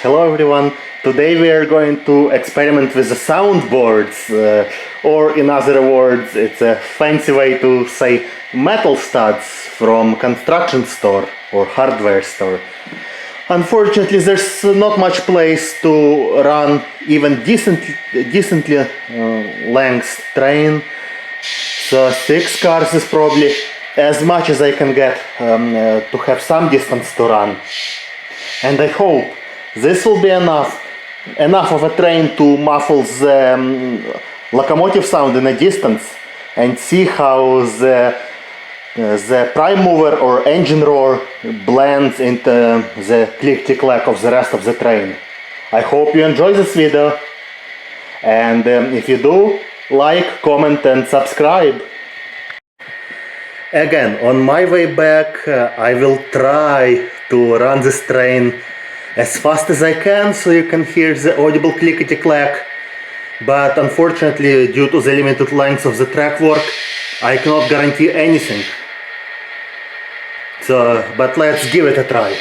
Hello everyone, today we are going to experiment with the soundboards, or in other words, it's a fancy way to say metal studs from construction store or hardware store. Unfortunately, there's not much place to run even decently length train, so 6 cars is probably as much as I can get to have some distance to run. And I hope this will be enough of a train to muffle the locomotive sound in a distance and see how the prime mover or engine roar blends into the clickety clack of the rest of the train. I hope you enjoy this video, and if you do, like, comment and subscribe. Again, on my way back, I will try to run this train as fast as I can so you can hear the audible clickety clack, but unfortunately, due to the limited length of the track work, I cannot guarantee anything. But let's give it a try.